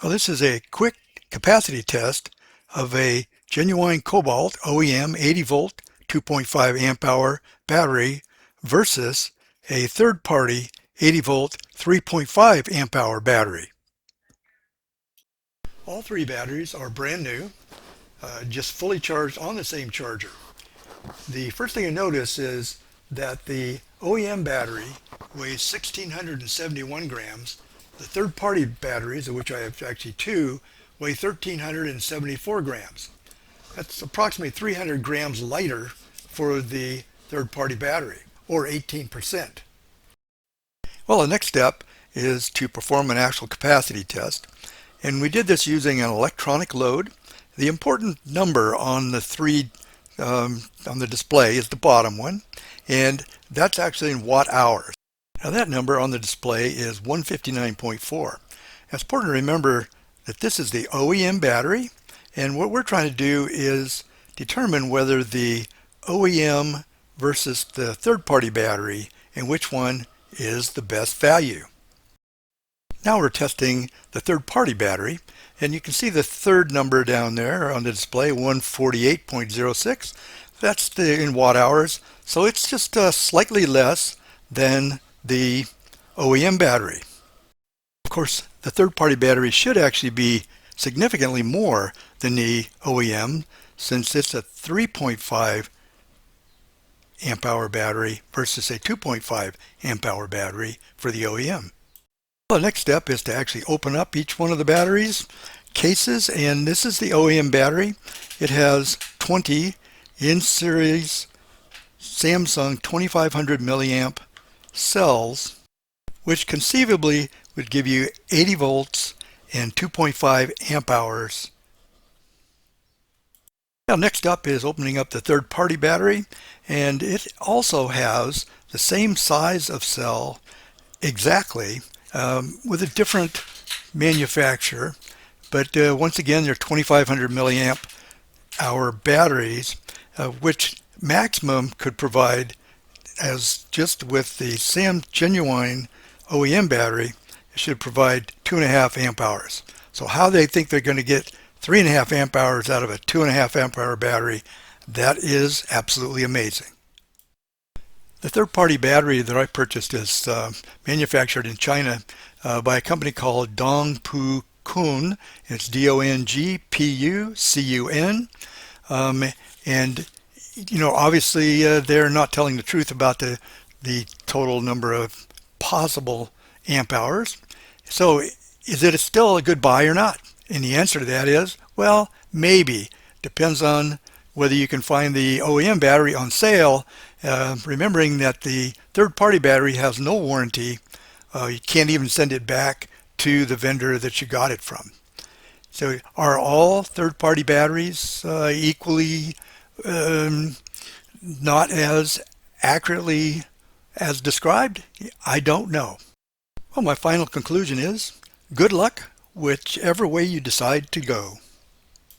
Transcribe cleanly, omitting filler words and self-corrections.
Well, this is a quick capacity test of a genuine Kobalt OEM 80 volt 2.5 amp hour battery versus a third-party 80 volt 3.5 amp hour battery. All three batteries are brand new, just fully charged on the same charger. The first thing you notice is that the OEM battery weighs 1,671 grams. The third-party batteries, of which I have actually two, weigh 1,374 grams. That's approximately 300 grams lighter for the third-party battery, or 18%. Well, the next step is to perform an actual capacity test. And we did this using an electronic load. The important number on the on the display is the bottom one, and that's actually in watt hours. Now that number on the display is 159.4. It's important to remember that this is the OEM battery, and what we're trying to do is determine whether the OEM versus the third-party battery and which one is the best value. Now we're testing the third-party battery, and you can see the third number down there on the display, 148.06. That's in watt hours, so it's just slightly less than the OEM battery. Of course, the third-party battery should actually be significantly more than the OEM, since it's a 3.5 amp hour battery versus a 2.5 amp hour battery for the OEM. Well, the next step is to actually open up each one of the batteries cases, and this is the OEM battery. It has 20 in-series Samsung 2500 milliamp cells, which conceivably would give you 80 volts and 2.5 amp hours. Now next up is opening up the third-party battery, and it also has the same size of cell exactly, with a different manufacturer, but once again they're 2500 milliamp hour batteries, which maximum could provide, as just with the genuine OEM battery, it should provide 2.5 amp hours. So how they think they're going to get 3.5 amp hours out of a 2.5 amp hour battery, that is absolutely amazing. The third-party battery that I purchased is manufactured in China by a company called Dongucun. It's Dongpucun. And obviously they're not telling the truth about the total number of possible amp hours. So is it still a good buy or not? And the answer to that is, well, maybe. Depends on whether you can find the OEM battery on sale, remembering that the third-party battery has no warranty. You can't even send it back to the vendor that you got it from. So are all third-party batteries equally not as accurately as described? I don't know. Well, my final conclusion is good luck whichever way you decide to go.